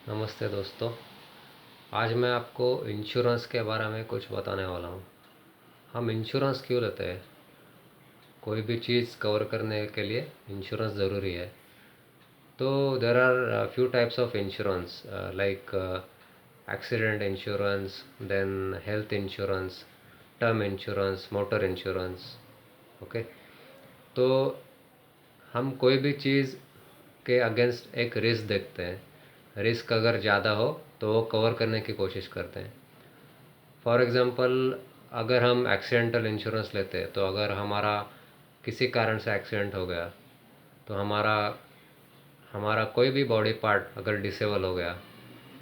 नमस्ते दोस्तों। आज मैं आपको इंश्योरेंस के बारे में कुछ बताने वाला हूँ। हम इंश्योरेंस क्यों लेते हैं? कोई भी चीज़ कवर करने के लिए इंश्योरेंस ज़रूरी है। तो there are few types of insurance like accident insurance, then health insurance, term insurance, motor insurance. Okay, तो हम कोई भी चीज़ के अगेंस्ट एक रिस्क देखते हैं। रिस्क अगर ज़्यादा हो तो वो कवर करने की कोशिश करते हैं। फॉर एग्ज़ाम्पल, अगर हम एक्सीडेंटल इंश्योरेंस लेते हैं तो अगर हमारा किसी कारण से एक्सीडेंट हो गया तो हमारा हमारा कोई भी बॉडी पार्ट अगर डिसेबल हो गया,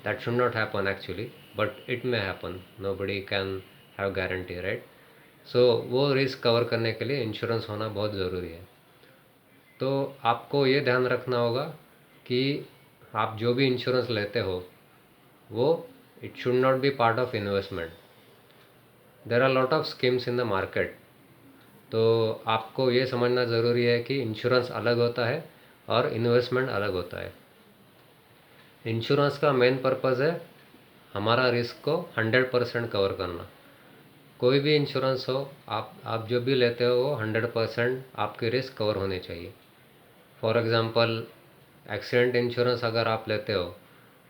that should not happen actually, but it may happen, nobody can have guarantee, right? So वो रिस्क कवर करने के लिए इंश्योरेंस होना बहुत ज़रूरी है। तो आपको ये ध्यान रखना होगा कि आप जो भी इंश्योरेंस लेते हो वो it should not be part of investment. There are lot of schemes in the market. तो आपको ये समझना ज़रूरी है कि इंश्योरेंस अलग होता है और इन्वेस्टमेंट अलग होता है। इंश्योरेंस का मेन पर्पज़ है हमारा रिस्क को 100% कवर करना। कोई भी इंश्योरेंस हो, आप जो भी लेते हो वो 100% आपके रिस्क कवर होने चाहिए। फॉर एग्ज़ाम्पल, एक्सीडेंट इंश्योरेंस अगर आप लेते हो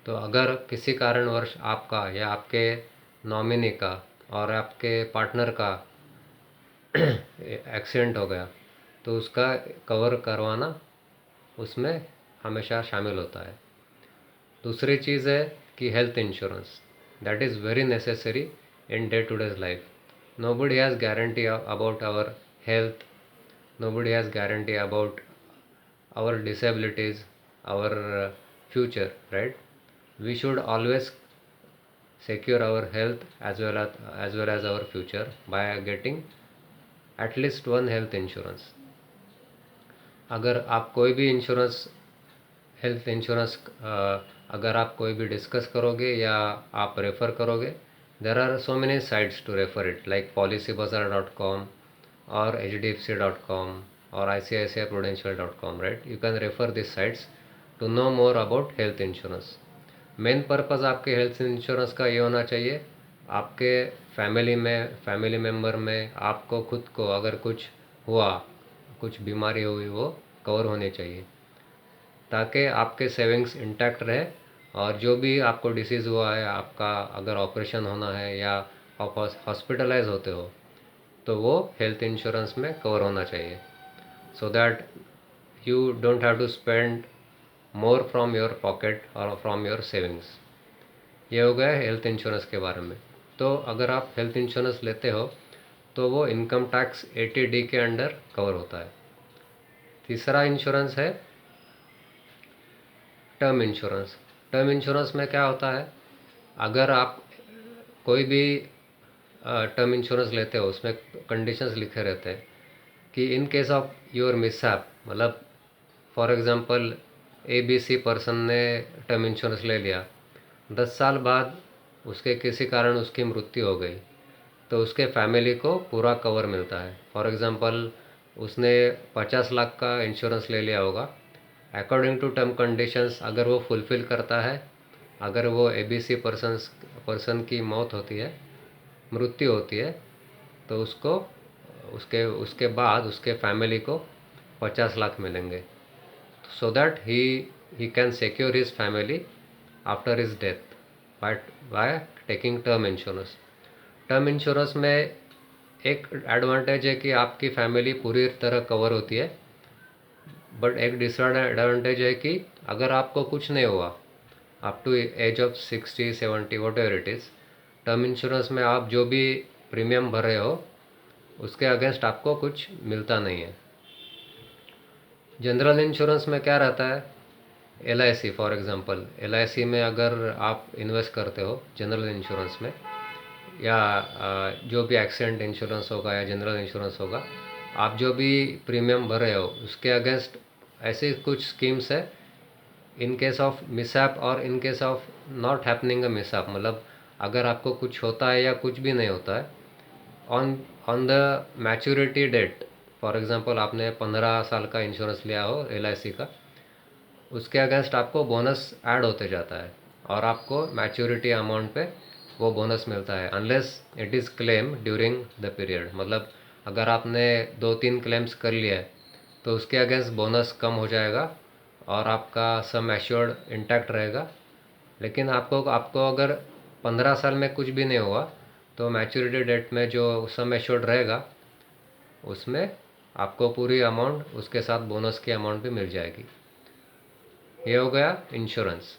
तो अगर किसी कारणवश आपका या आपके नॉमिनी का और आपके पार्टनर का एक्सीडेंट हो गया तो उसका कवर करवाना उसमें हमेशा शामिल होता है। दूसरी चीज़ है कि health insurance, that is very necessary in day to days life. Nobody has guarantee about our health, nobody has guarantee about our disabilities, our future, right? We should always secure our health as well as our future by getting at least one health insurance. अगर आप कोई भी insurance, health insurance, अगर आप कोई भी discuss करोगे या आप रेफ़र करोगे, there are so many sites to refer it, like policybazaar.com or hdfc.com or icici-prudential.com, right? You can refer these sites to know more about health insurance. Main purpose आपके health insurance का ये होना चाहिए, आपके family member में आपको खुद को अगर कुछ हुआ, कुछ बीमारी हुई, वो कवर होने चाहिए ताकि आपके सेविंग्स इंटैक्ट रहे। और जो भी आपको डिसीज़ हुआ है, आपका अगर ऑपरेशन होना है या आप हॉस्पिटलाइज होते हो तो वो हेल्थ इंश्योरेंस में कवर होना चाहिए, so that you don't have to spend more from your pocket और फ्रॉम योर सेविंग्स। ये हो गया हेल्थ इंश्योरेंस के बारे में। तो अगर आप हेल्थ इंश्योरेंस लेते हो तो वो इनकम टैक्स 80D के अंडर कवर होता है। तीसरा इंश्योरेंस है टर्म इंश्योरेंस। टर्म इंश्योरेंस में क्या होता है, अगर आप कोई भी टर्म इंश्योरेंस लेते हो उसमें कंडीशंस लिखे रहते हैं कि in case of your mishap, मतलब फॉर एग्ज़ाम्पल ABC पर्सन ने टर्म इंश्योरेंस ले लिया, 10 साल बाद उसके किसी कारण उसकी मृत्यु हो गई तो उसके फैमिली को पूरा कवर मिलता है। फॉर एग्ज़ाम्पल, उसने 50 लाख का इंश्योरेंस ले लिया होगा, अकॉर्डिंग टू टर्म कंडीशंस अगर वो फुलफ़िल करता है, अगर वो ABC पर्सन की मौत होती है, मृत्यु होती है, तो उसको उसके उसके बाद उसके फैमिली को 50 लाख मिलेंगे, so that he can secure his family after his death by taking term insurance. Term insurance में एक एडवांटेज है कि आपकी फैमिली पूरी तरह कवर होती है, बट एक डिसएडवांटेज है कि अगर आपको कुछ नहीं हुआ up to age of 60 70 whatever it is, term insurance में आप जो भी प्रीमियम भर रहे हो उसके अगेंस्ट आपको कुछ मिलता नहीं है। जनरल इंश्योरेंस में क्या रहता है, LIC फॉर एग्ज़ाम्पल, LIC में अगर आप इन्वेस्ट करते हो जनरल इंश्योरेंस में, या जो भी एक्सीडेंट इंश्योरेंस होगा या जनरल इंश्योरेंस होगा, आप जो भी प्रीमियम भर रहे हो उसके अगेंस्ट ऐसे कुछ स्कीम्स है इन केस ऑफ मिसहैप और in case of not happening a mishap, मतलब अगर आपको कुछ होता है या कुछ भी नहीं होता है, on on the maturity date, for example आपने 15 साल का इंश्योरेंस लिया हो LIC का, उसके अगेंस्ट आपको बोनस ऐड होते जाता है। और आपको मैच्योरिटी अमाउंट पे वो बोनस मिलता है, unless it is claim during the period. मतलब अगर आपने 2-3 क्लेम्स कर लिया है तो उसके अगेंस्ट बोनस कम हो जाएगा और आपका सम एश्योर्ड इंटैक्ट रहेगा। लेकिन आपको आपको अगर 15 साल में कुछ भी नहीं हुआ तो मैच्योरिटी डेट में जो सम एश्योर्ड रहेगा उसमें आपको पूरी अमाउंट उसके साथ बोनस की अमाउंट भी मिल जाएगी। ये हो गया insurance.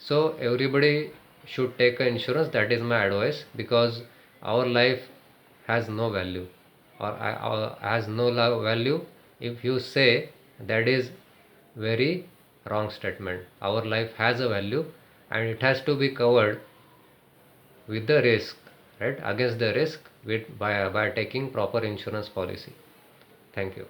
So everybody should take a insurance, that is my advice, because our life has no value, or has no value. If you say, that is very wrong statement. Our life has a value and it has to be covered with the risk, right, against the risk, with by taking proper insurance policy. Thank you.